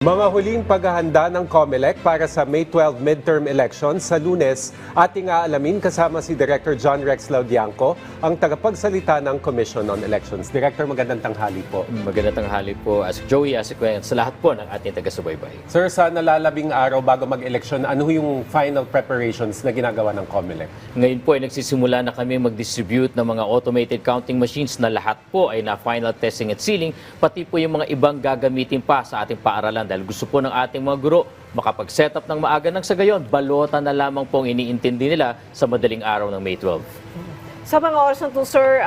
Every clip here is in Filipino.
Mga huling paghahanda ng COMELEC para sa May 12 midterm elections sa Lunes, ating aalamin kasama si Director John Rex Laudianco, ang tagapagsalita ng Commission on Elections. Director, magandang tanghali po. Magandang tanghali po, as Joey, as sa lahat po ng ating taga-subaybay. Sir, sa nalalabing araw bago mag-eleksyon, ano yung final preparations na ginagawa ng COMELEC? Ngayon po ay nagsisimula na kami mag-distribute ng mga automated counting machines na lahat po ay na final testing at sealing, pati po yung mga ibang gagamitin pa sa ating paaralan. Dahil gusto po ng ating mga guro makapag-set up ng maaga ng sa gayon, balota na lamang pong iniintindi nila sa madaling araw ng May 12. Sa mga oras na to, sir,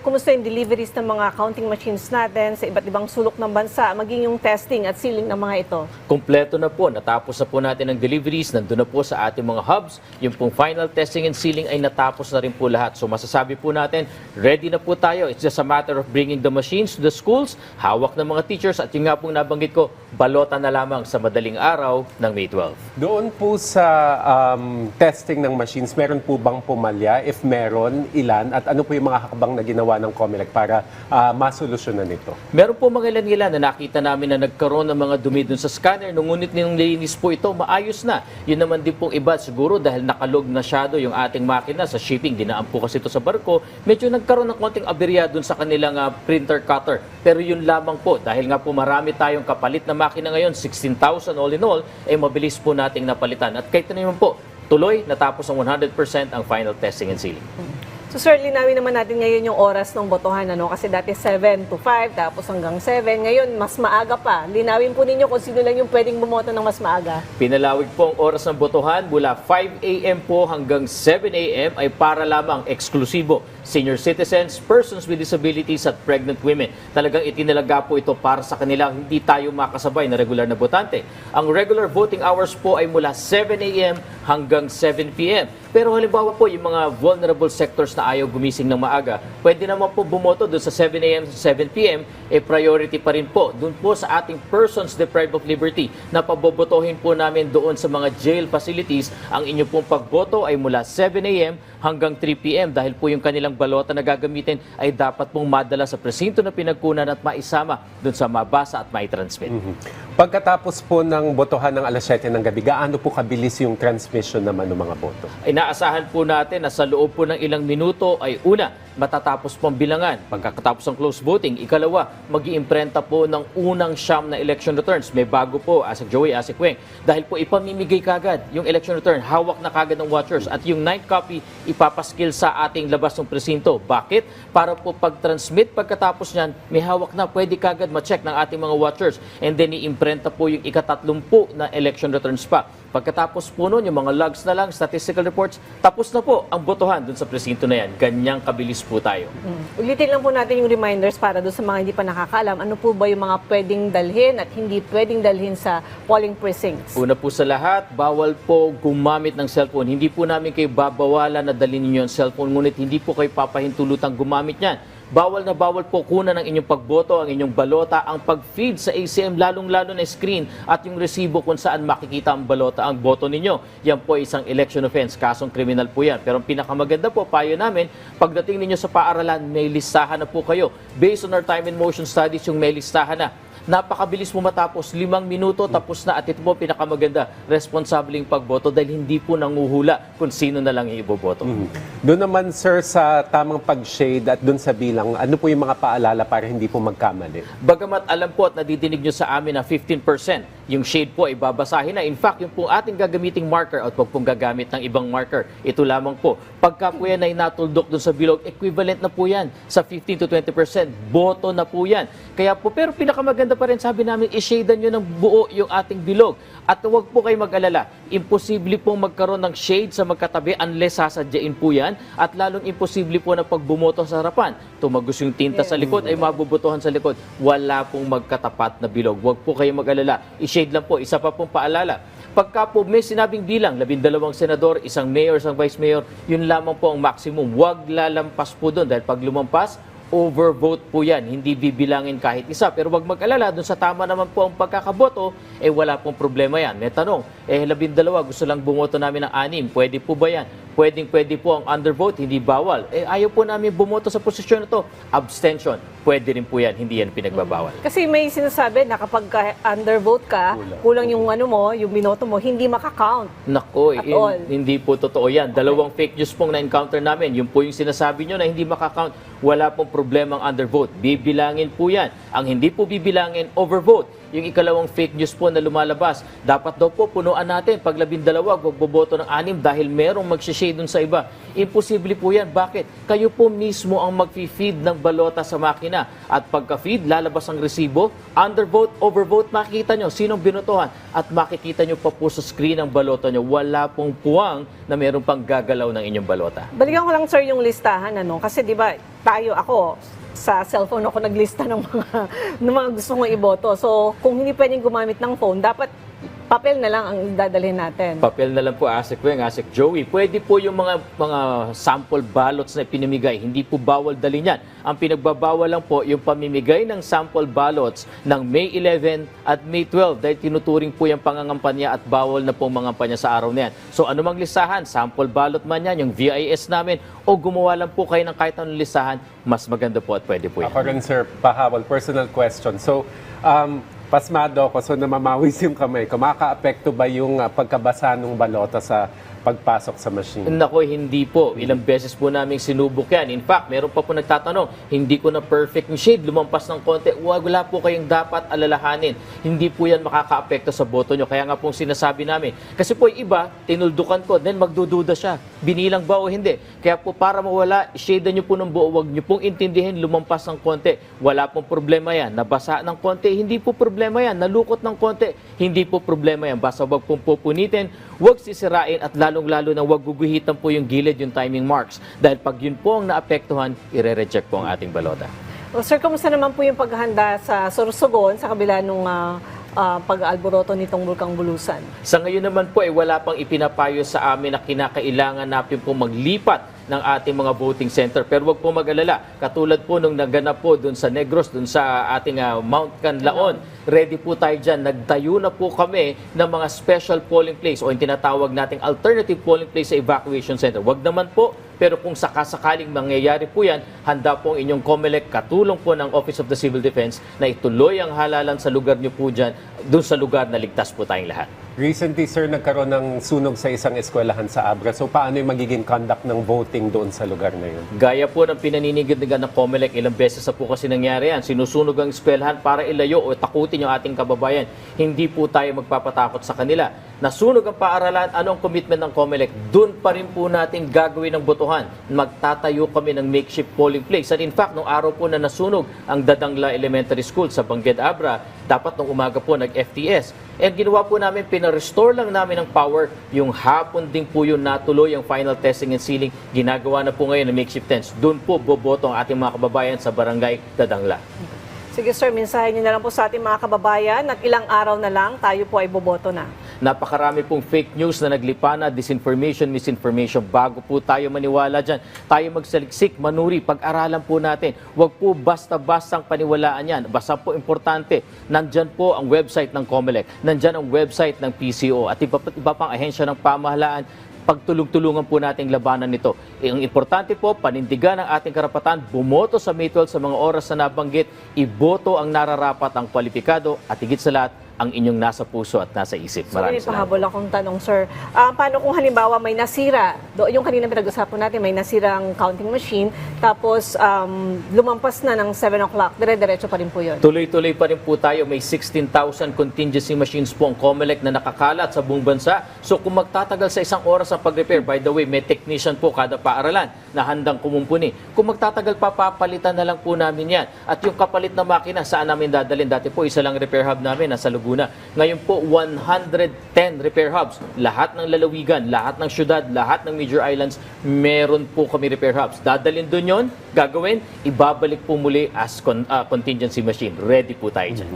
kumusta yung deliveries ng mga counting machines natin sa iba't ibang sulok ng bansa, maging yung testing at sealing ng mga ito? Kompleto na po, natapos na po natin ang deliveries, nandun na po sa ating mga hubs, yung pong final testing and sealing ay natapos na rin po lahat. So masasabi po natin, ready na po tayo. It's just a matter of bringing the machines to the schools, hawak ng mga teachers, at yung nga pong nabanggit ko, balota na lamang sa madaling araw ng May 12. Doon po sa testing ng machines, meron po bang pumalya? If meron, ilan? At ano po yung mga hakbang na ginawa ng COMELEC para masolusyonan ito? Meron po mga ilan-ilan na nakita namin na nagkaroon ng mga dumi dun sa scanner. Ngunit nung nilinis po ito, maayos na. Yun naman din pong iba siguro dahil nakalog na shadow yung ating makina sa shipping. Dinaan po kasi ito sa barko. Medyo nagkaroon ng konting aberya dun sa kanilang printer cutter. Pero yun lamang po. Dahil nga po marami tayong kapalit na makina ngayon, 16,000 all in all, ay mabilis po nating napalitan. At kahit naman po, tuloy, natapos ang 100% ang final testing and sealing. So sir, linawin naman natin ngayon yung oras ng botohan, kasi dati 7 to 5, tapos hanggang 7. Ngayon, mas maaga pa. Linawin po ninyo kung sino lang yung pwedeng bumoto ng mas maaga. Pinalawig po ang oras ng botohan mula 5 a.m. po hanggang 7 a.m. ay para lamang eksklusibo senior citizens, persons with disabilities at pregnant women. Talagang itinalaga po ito para sa kanila, hindi tayo makasabay na regular na botante. Ang regular voting hours po ay mula 7 a.m. hanggang 7 p.m. Pero halimbawa po, yung mga vulnerable sectors na ayaw gumising ng maaga, pwede naman po bumoto doon sa 7 a.m. sa 7 p.m. Priority pa rin po doon po sa ating persons deprived of liberty na pabobotohin po namin doon sa mga jail facilities. Ang inyong pong pagboto ay mula 7 a.m. hanggang 3 p.m. dahil po yung kanilang balota na gagamitin ay dapat pong madala sa presinto na pinagkunan at maisama doon sa mabasa at maitransmit. Pagkatapos po ng botohan ng alas 7 ng gabi, gaano po kabilis yung transmission naman ng mga boto? Inaasahan po natin na sa loob po ng ilang minuto ay una, matatapos po ang bilangan. Pagkatapos ng close voting, ikalawa, mag-iimprenta po ng unang siyam na election returns. May bago po, Asik Joey, Asik Weng. Dahil po ipamimigay kagad yung election return, hawak na kagad ng watchers. At yung 9th copy, ipapaskil sa ating labas ng presinto. Bakit? Para po pag-transmit pagkatapos niyan, may hawak na, pwede kagad ma-check ng ating mga watchers. And then iimprenta po yung ika-30 na election returns pa. Pagkatapos po nun, yung mga logs na lang, statistical reports, tapos na po ang botohan dun sa presinto na yan. Ganyang kabilis po tayo. Ulitin lang po natin yung reminders para doon sa mga hindi pa nakakaalam. Ano po ba yung mga pwedeng dalhin at hindi pwedeng dalhin sa polling precincts? Una po sa lahat, bawal po gumamit ng cellphone. Hindi po namin kayo babawalan na dalhin ninyo ang cellphone, ngunit hindi po kayo papahintulutang gumamit yan. Bawal na bawal po kunan ng inyong pagboto, ang inyong balota, ang pag-feed sa ACM, lalong-lalo na screen at yung resibo kung saan makikita ang balota, ang boto ninyo. Yan po isang election offense, kasong kriminal po yan. Pero ang pinakamaganda po, payo namin, pagdating ninyo sa paaralan, may listahan na po kayo. Based on our time and motion studies, yung may listahan na. Napakabilis mo matapos, 5 minuto tapos na, at ito po pinakamaganda, responsableng pagboto dahil hindi po nanguhula kung sino na lang yung iboboto. Doon naman, sir, sa tamang pag-shade at doon sa bilang, ano po yung mga paalala para hindi po magkamali? Bagamat alam po at nadidinig nyo sa amin na 15%, yung shade po ay babasahin na. In fact, yung po ating gagamiting marker at wag pong gagamit ng ibang marker, ito lamang po. Pagka po yan ay natuldok doon sa bilog, equivalent na po yan sa 15 to 20%. Boto na po yan. Kaya po, pero pinakamaganda pa rin, sabi namin, i-shadean nyo ng buo yung ating bilog. At huwag po kayo mag-alala. Imposible pong magkaroon ng shade sa magkatabi unless sasadyain po yan. At lalong imposible po na pag bumoto sa harapan, tumagos yung tinta sa likod, ay mabubotohan sa likod. Wala pong magkatapat na bilog. Huwag po kayo mag-alala. I-shade lang po. Isa pa pong paalala. Pagka po may sinabing bilang, 12 senador, isang mayor, isang vice mayor, yun lamang po ang maximum. Huwag lalampas po doon dahil pag lumampas, overvote po yan. Hindi bibilangin kahit isa. Pero wag mag-alala, dun sa tama naman po ang pagkakaboto, wala pong problema yan. May tanong, 12, gusto lang bumoto namin ng 6. Pwede po ba yan? pwede po ang undervote, hindi bawal. Ayaw po namin bumoto sa posisyon na to. Abstention, pwede rin po yan, hindi yan pinagbabawal. Kasi may sinasabi na kapag undervote ka, kulang yung yung binoto mo, hindi makakount. Nako, At all. hindi po totoo yan. Dalawang fake news pong na-encounter namin. Yung po yung sinasabi nyo na hindi makakount, wala pong problemang undervote. Bibilangin po yan. Ang hindi po bibilangin, overvote. Yung ikalawang fake news po na lumalabas, dapat daw po punuan natin pag 12, wag boboto ng 6 dahil merong magsishade dun sa iba. Imposible po yan. Bakit? Kayo po mismo ang mag-feed ng balota sa makina. At pagka-feed, lalabas ang resibo, undervote, overvote, makikita nyo sinong binotohan at makikita nyo pa po sa screen ang balota nyo. Wala pong puwang na meron pang gagalaw ng inyong balota. Balikan ko lang, sir, yung listahan, kasi di ba, ako, sa cellphone ako naglista ng mga gusto kong iboto. So, kung hindi pwedeng gumamit ng phone, dapat papel na lang ang dadalhin natin. Papel na lang po, Asik Weng, Asik Joey. Pwede po yung mga sample ballots na pinamigay. Hindi po bawal dalhin yan. Ang pinagbabawal lang po yung pamimigay ng sample ballots ng May 11 at May 12 dahil tinuturing po yung pangangampanya at bawal na pong mangampanya sa araw na yan. So ano mang listahan, sample ballot man yan, yung VIS namin, o gumawa lang po kayo ng kahit anong listahan, mas maganda po at pwede po yan. Ako rin, sir, pahawal, personal question. So, pasmado ako, so namamawis yung kamay. Kumaka-apekto ba yung pagkabasa ng balota sa pagpasok sa machine? Nako, hindi po. Ilang beses po namin sinubok yan. In fact, meron pa po nagtatanong, hindi ko na perfect yung shade, lumampas ng konti. Wala po kayong dapat alalahanin. Hindi po yan makaka-apekto sa boto nyo. Kaya nga pong sinasabi namin. Kasi po yung iba, tinuldukan ko, then magdududa siya. Binilang ba o hindi? Kaya po para mawala, shade nyo po ng buo, wag nyo pong intindihin, lumampas ng konti. Wala pong problema yan. Nabasa ng konti, hindi po problema yan. Nalukot ng konti, hindi po problema yan. Basta wag pong pupunitin, wag sisirain at lalong-lalo na wag guguhitan po yung gilid, yung timing marks. Dahil pag yun po ang naapektuhan, ire-reject po ang ating balota. Well, sir, kamusta naman po yung paghahanda sa Sorsogon sa kabila nung pag-alboroto nitong Bulkang Bulusan? Sa ngayon naman po, wala pang ipinapayo sa amin na kinakailangan natin po maglipat ng ating mga voting center. Pero wag po mag-alala. Katulad po nung naganap po dun sa Negros, dun sa ating Mount Canlaon, ready po tayo dyan. Nagtayo na po kami ng mga special polling place o yung tinatawag nating alternative polling place sa evacuation center. Wag naman po, pero kung sakasakaling mangyayari po yan, handa po ang inyong COMELEC, katulong po ng Office of the Civil Defense na ituloy ang halalan sa lugar nyo po dyan, dun sa lugar na ligtas po tayong lahat. Recently, sir, nagkaroon ng sunog sa isang eskwelahan sa Abra. So, paano yung magiging conduct ng voting doon sa lugar na yun? Gaya po ng pinaninindigan ng COMELEC, ilang beses na po kasi nangyari yan. Sinusunog ang eskwelahan para ilayo o takutin yung ating kababayan. Hindi po tayo magpapatakot sa kanila. Nasunog ang paaralan, ano ang commitment ng COMELEC? Doon pa rin po natin gagawin ang botohan. Magtatayo kami ng makeshift polling place. At in fact, nung araw po na nasunog ang Dadangla Elementary School sa Bangged Abra, dapat nung umaga po nag-FTS. Ginawa po namin, pinarestore lang namin ang power. Yung hapon din po yung natuloy ang final testing and sealing. Ginagawa na po ngayon ng makeshift tents. Doon po boboto ang ating mga kababayan sa Barangay Dadangla. Sige, sir, mensahe niyo na lang po sa ating mga kababayan at ilang araw na lang tayo po ay boboto na. Napakarami pong fake news na naglipana, disinformation, misinformation. Bago po tayo maniwala dyan, tayo magsaliksik, manuri, pag-aralan po natin. Huwag po basta-bastang paniwalaan yan. Basta po importante, nandyan po ang website ng COMELEC, nandyan ang website ng PCO at iba pang ahensya ng pamahalaan. Pagtulong-tulungan po nating labanan nito. Ang importante po, panindigan ang ating karapatan, bumoto sa May 12 sa mga oras na nabanggit, iboto ang nararapat, ang kwalipikado at higit sa lahat, ang inyong nasa puso at nasa isip. Maraming So, pahabol akong tanong, sir. Paano kung halimbawa may nasira, yung kanina pinag-usapan natin, may nasirang counting machine, tapos lumampas na ng 7 o'clock, dire-diretso pa rin po yun? Tuloy-tuloy pa rin po tayo. May 16,000 contingency machines po ang COMELEC na nakakalat sa buong bansa. So kung magtatagal sa isang oras ang pag-repair, by the way, may technician po kada paaralan na handang kumumpuni. Kung magtatagal pa, papalitan na lang po namin yan. At yung kapalit na makina, saan namin dadalhin? Dati po, isa lang repair hub namin, nasa Luguna. Ngayon po, 110 repair hubs. Lahat ng lalawigan, lahat ng syudad, lahat ng major islands, meron po kami repair hubs. Dadalhin doon yun, gagawin, ibabalik po muli as contingency machine. Ready po tayo dyan.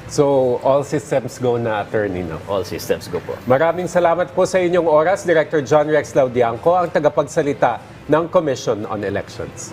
So, all systems go na, attorney, no? All systems go po. Maraming salamat po sa inyong oras, Director John Rex Laudianco, ang tagapagsalita ng Commission on Elections.